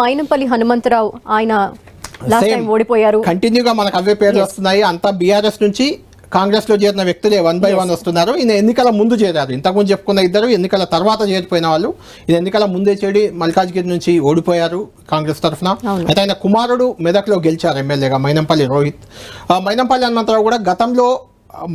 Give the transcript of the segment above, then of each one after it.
మైనంపల్లి హనుమంతరావు ఆయన last time ఓడిపోయారు. కంటిన్యూగా మనకు అవే పేర్లు వస్తున్నాయి. అంతా బీఆర్ఎస్ నుంచి కాంగ్రెస్ లో చేరిన వ్యక్తులే 1 by 1 వస్తున్నారు. ఈయన ఎన్నికల ముందు చేరారు. ఇంతకుముందు చెప్పుకున్న ఇద్దరు ఎన్నికల తర్వాత చేరిపోయిన వాళ్ళు. ఈయన ఎన్నికల ముందే చేరి మల్కాజ్గిరి నుంచి ఓడిపోయారు కాంగ్రెస్ తరఫున. అయితే ఆయన కుమారుడు మెదక్లో గెలిచారు ఎమ్మెల్యేగా, మైనంపల్లి రోహిత్. మైనంపల్లి హనుమంతరావు కూడా గతంలో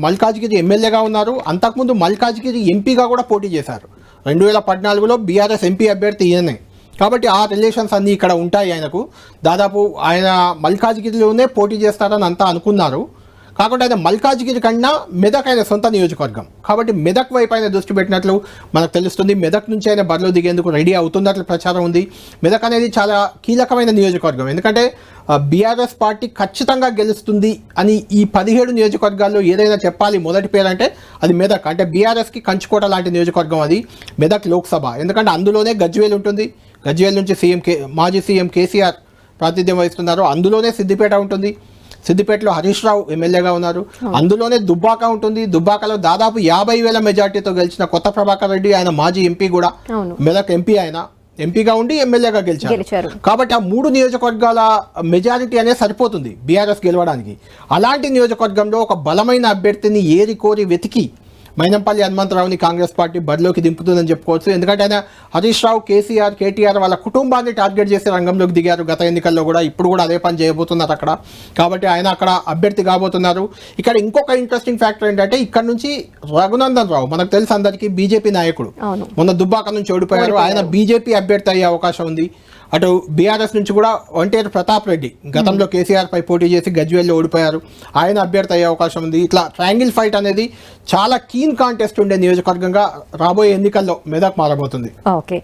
మల్కాజ్గిరి ఎమ్మెల్యేగా ఉన్నారు. అంతకుముందు మల్కాజ్గిరి ఎంపీగా కూడా పోటీ చేశారు. 2014లో బీఆర్ఎస్ ఎంపీ అభ్యర్థి ఈయనే. కాబట్టి ఆ రిలేషన్స్ అన్నీ ఇక్కడ ఉంటాయి ఆయనకు. దాదాపు ఆయన మల్కాజ్గిరిలోనే పోటీ చేస్తారని అంతా అనుకున్నారు. కాకుండా ఆయన మల్కాజ్గిరి కన్నా మెదక్ ఆయన సొంత నియోజకవర్గం కాబట్టి మెదక్ వైపు ఆయన దృష్టి పెట్టినట్లు మనకు తెలుస్తుంది. మెదక్ నుంచి ఆయన బరిలో దిగేందుకు రెడీ అవుతున్నట్లు ప్రచారం ఉంది. మెదక్ అనేది చాలా కీలకమైన నియోజకవర్గం. ఎందుకంటే బీఆర్ఎస్ పార్టీ ఖచ్చితంగా గెలుస్తుంది అని ఈ 17 నియోజకవర్గాల్లో ఏదైనా చెప్పాలి మొదటి పేరు అంటే అది మెదక్. అంటే బీఆర్ఎస్కి కంచుకోట లాంటి నియోజకవర్గం అది మెదక్ లోక్సభ. ఎందుకంటే అందులోనే గజ్వేల్ ఉంటుంది. గజ్వేల్ నుంచి మాజీ సీఎం కేసీఆర్ ప్రాతినిధ్యం వహిస్తున్నారు. అందులోనే సిద్దిపేట ఉంటుంది. సిద్దిపేటలో హరీష్ రావు ఎమ్మెల్యేగా ఉన్నారు. అందులోనే దుబ్బాక ఉంటుంది. దుబ్బాకలో దాదాపు 50,000 మెజార్టీతో గెలిచిన కొత్త ప్రభాకర్ రెడ్డి ఆయన మాజీ ఎంపీ కూడా, మెదక్ ఎంపీ, ఆయన ఎంపీగా ఉండి ఎమ్మెల్యేగా గెలిచారు. కాబట్టి ఆ 3 నియోజకవర్గాల మెజారిటీ అనేది సరిపోతుంది బీఆర్ఎస్ గెలవడానికి. అలాంటి నియోజకవర్గంలో ఒక బలమైన అభ్యర్థిని ఏరి కోరి వెతికి మైనంపల్లి హనుమంతరావుని కాంగ్రెస్ పార్టీ బరిలోకి దింపుతుందని చెప్పుకోవచ్చు. ఎందుకంటే ఆయన హరీష్ రావు, కేసీఆర్, కేటీఆర్ వాళ్ళ కుటుంబాన్ని టార్గెట్ చేసి రంగంలోకి దిగారు గత ఎన్నికల్లో కూడా. ఇప్పుడు కూడా అదే పని చేయబోతున్నారు అక్కడ. కాబట్టి ఆయన అక్కడ అభ్యర్థి కాబోతున్నారు. ఇక్కడ ఇంకొక ఇంట్రెస్టింగ్ ఫ్యాక్టర్ ఏంటంటే ఇక్కడ నుంచి రఘునందన్ రావు మనకు తెలుసు అందరికీ, బీజేపీ నాయకుడు, మొన్న దుబ్బాక నుంచి ఓడిపోయారు. ఆయన బీజేపీ అభ్యర్థి అయ్యే అవకాశం ఉంది. అటు బీఆర్ఎస్ నుంచి కూడా ఒంటేరు ప్రతాప్ రెడ్డి గతంలో కేసీఆర్ పై పోటీ చేసి గజ్వేల్లో ఓడిపోయారు. ఆయన అభ్యర్థి అయ్యే అవకాశం ఉంది. ఇట్లా ట్రయాంగిల్ ఫైట్ అనేది చాలా కీన్ కాంటెస్ట్ ఉండే నియోజకవర్గంగా రాబోయే ఎన్నికల్లో మెదక్ మారబోతుంది. ఓకే.